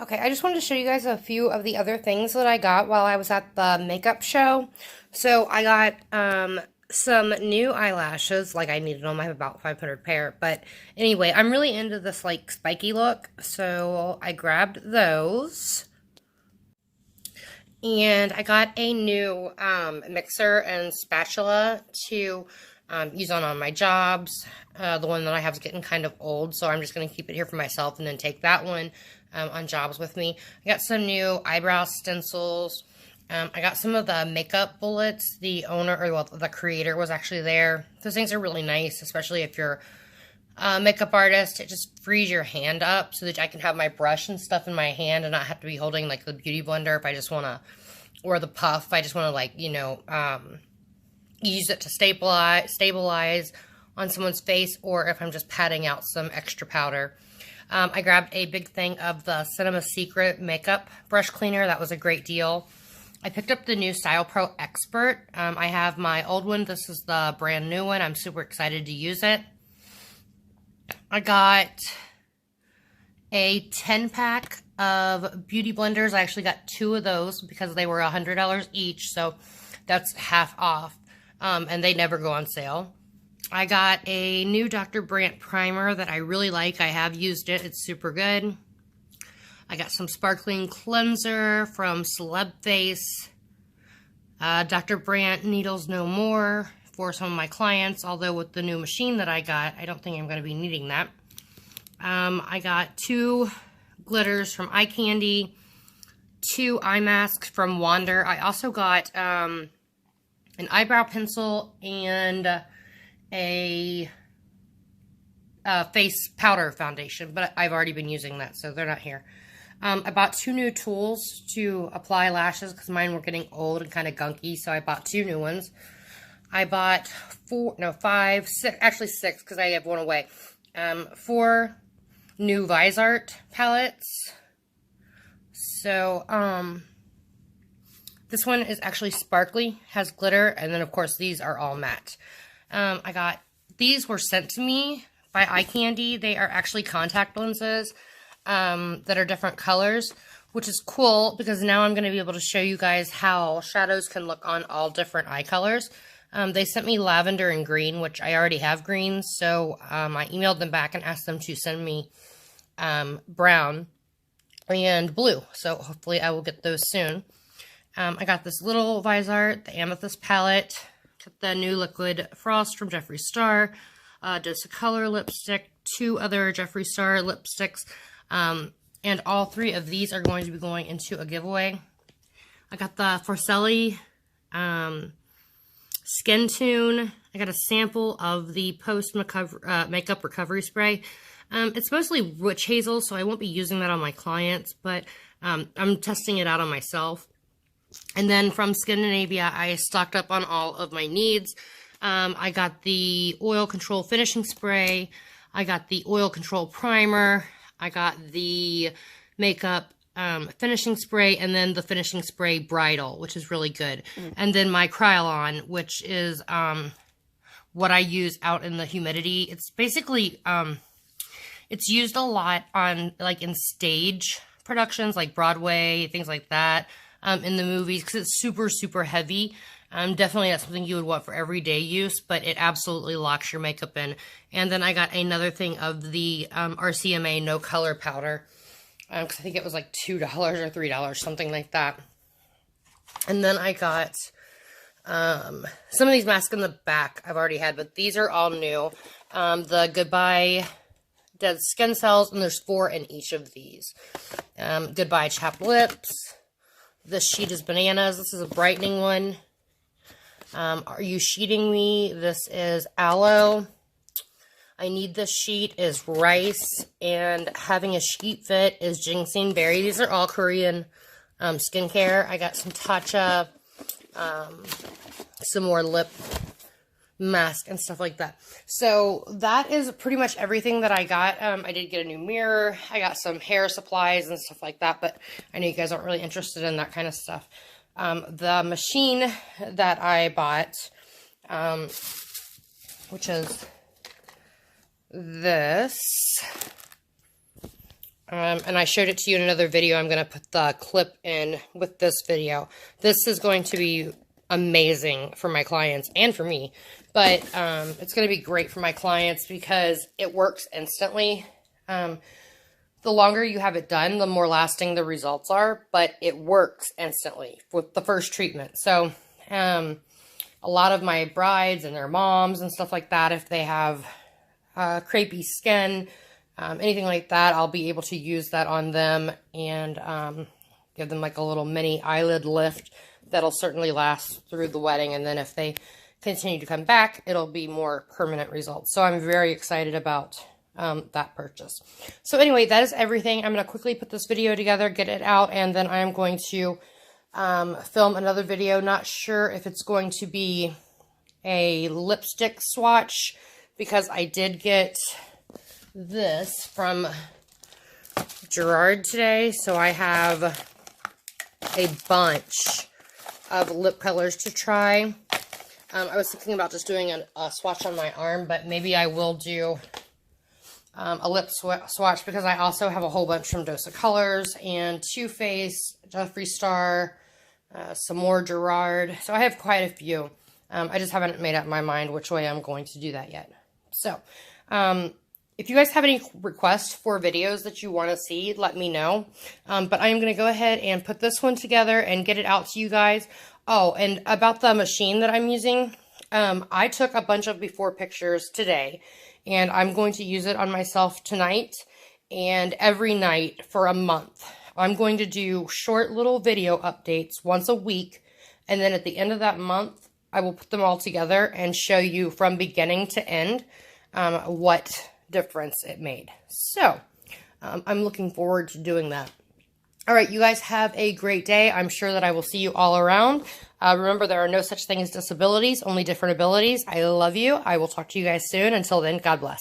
Okay, I just wanted to show you guys a few of the other things that I got while I was at the makeup show. So I got some new eyelashes, like I needed them. I have about 500 pair. But anyway, I'm really into this like spiky look, so I grabbed those. And I got a new mixer and spatula to use on my jobs. The one that I have is getting kind of old, so I'm just going to keep it here for myself and then take that one on jobs with me. I got some new eyebrow stencils. I got some of the makeup bullets. The owner, or well, the creator was actually there. Those things are really nice, especially if you're a makeup artist. It just frees your hand up so that I can have my brush and stuff in my hand and not have to be holding like the beauty blender if I just want to, or the puff if I just want to, like, you know, use it to stabilize on someone's face, or if I'm just patting out some extra powder. I grabbed a big thing of the Cinemasecrets makeup brush cleaner. That was a great deal. I picked up the new Style Pro Expert. I have my old one. This is the brand new one. I'm super excited to use it. I got a 10-pack of beauty blenders. I actually got 2 of those because they were $100 each, so that's half off, and they never go on sale. I got a new Dr. Brandt primer that I really like. I have used it. It's super good. I got some sparkling cleanser from Celeb Face. Dr. Brandt Needles No More for some of my clients, although with the new machine that I got, I don't think I'm going to be needing that. I got 2 glitters from Eye Candy, 2 eye masks from Wander. I also got an eyebrow pencil and a face powder foundation, but I've already been using that, so they're not here. I bought 2 new tools to apply lashes because mine were getting old and kind of gunky, so I bought 2 new ones. I bought 5, 6, actually 6 because I have one away. 4 new Viseart palettes. So, this one is actually sparkly, has glitter, and then of course these are all matte. These were sent to me by Eye Candy. They are actually contact lenses that are different colors, which is cool because now I'm going to be able to show you guys how shadows can look on all different eye colors. They sent me lavender and green, which I already have green, so I emailed them back and asked them to send me brown and blue, so hopefully I will get those soon. I got this little Viseart, the Amethyst palette, got the new Liquid Frost from Jeffree Star, Dose of Color lipstick, 2 other Jeffree Star lipsticks, and all 3 of these are going to be going into a giveaway. I got the Forcelli Skin Tune. I got a sample of the Post Makeup Recovery Spray. It's mostly witch hazel, so I won't be using that on my clients, but I'm testing it out on myself. And then from Scandinavia, I stocked up on all of my needs. I got the Oil Control Finishing Spray. I got the Oil Control Primer. I got the Makeup Finishing Spray, and then the Finishing Spray Bridal, which is really good. And then my Krylon, which is what I use out in the humidity. It's basically, it's used a lot on, like, in stage productions, like Broadway, things like that. In the movies, because it's super, super heavy. Definitely not something you would want for everyday use, but it absolutely locks your makeup in. And then I got another thing of the RCMA No Color Powder, because I think it was like $2 or $3, something like that. And then I got some of these masks in the back I've already had, but these are all new. The Goodbye Dead Skin Cells, and there's 4 in each of these. Goodbye Chapped Lips. This sheet is Bananas. This is a brightening one. Are You Sheeting Me? This is Aloe. I Need This sheet is Rice. And Having a Sheet Fit is Ginseng Berry. These are all Korean skincare. I got some Tatcha, some more lip mask and stuff like that. So that is pretty much everything that I got. I did get a new mirror. I got some hair supplies and stuff like that, but I know you guys aren't really interested in that kind of stuff. The machine that I bought which is this. And I showed it to you in another video. I'm going to put the clip in with this video. This is going to be amazing for my clients and for me. But it's going to be great for my clients because it works instantly. The longer you have it done, the more lasting the results are. But it works instantly with the first treatment. So a lot of my brides and their moms and stuff like that, if they have crepey skin, anything like that, I'll be able to use that on them and give them like a little mini eyelid lift that'll certainly last through the wedding. And then if they continue to come back, it'll be more permanent results. So I'm very excited about that purchase. So anyway, that is everything. I'm going to quickly put this video together, get it out, and then I'm going to film another video. Not sure if it's going to be a lipstick swatch because I did get this from Gerard today, so I have a bunch of lip colors to try. I was thinking about just doing a swatch on my arm, but maybe I will do a lip swatch because I also have a whole bunch from Dose of Colors and Too Faced, Jeffree Star, some more Gerard. So I have quite a few. I just haven't made up my mind which way I'm going to do that yet. So, if you guys have any requests for videos that you want to see, let me know. But I am going to go ahead and put this one together and get it out to you guys. Oh, and about the machine that I'm using, I took a bunch of before pictures today, and I'm going to use it on myself tonight and every night for a month. I'm going to do short little video updates once a week, and then at the end of that month, I will put them all together and show you from beginning to end what difference it made. So, I'm looking forward to doing that. All right, you guys have a great day. I'm sure that I will see you all around. Remember, there are no such thing as disabilities, only different abilities. I love you. I will talk to you guys soon. Until then, God bless.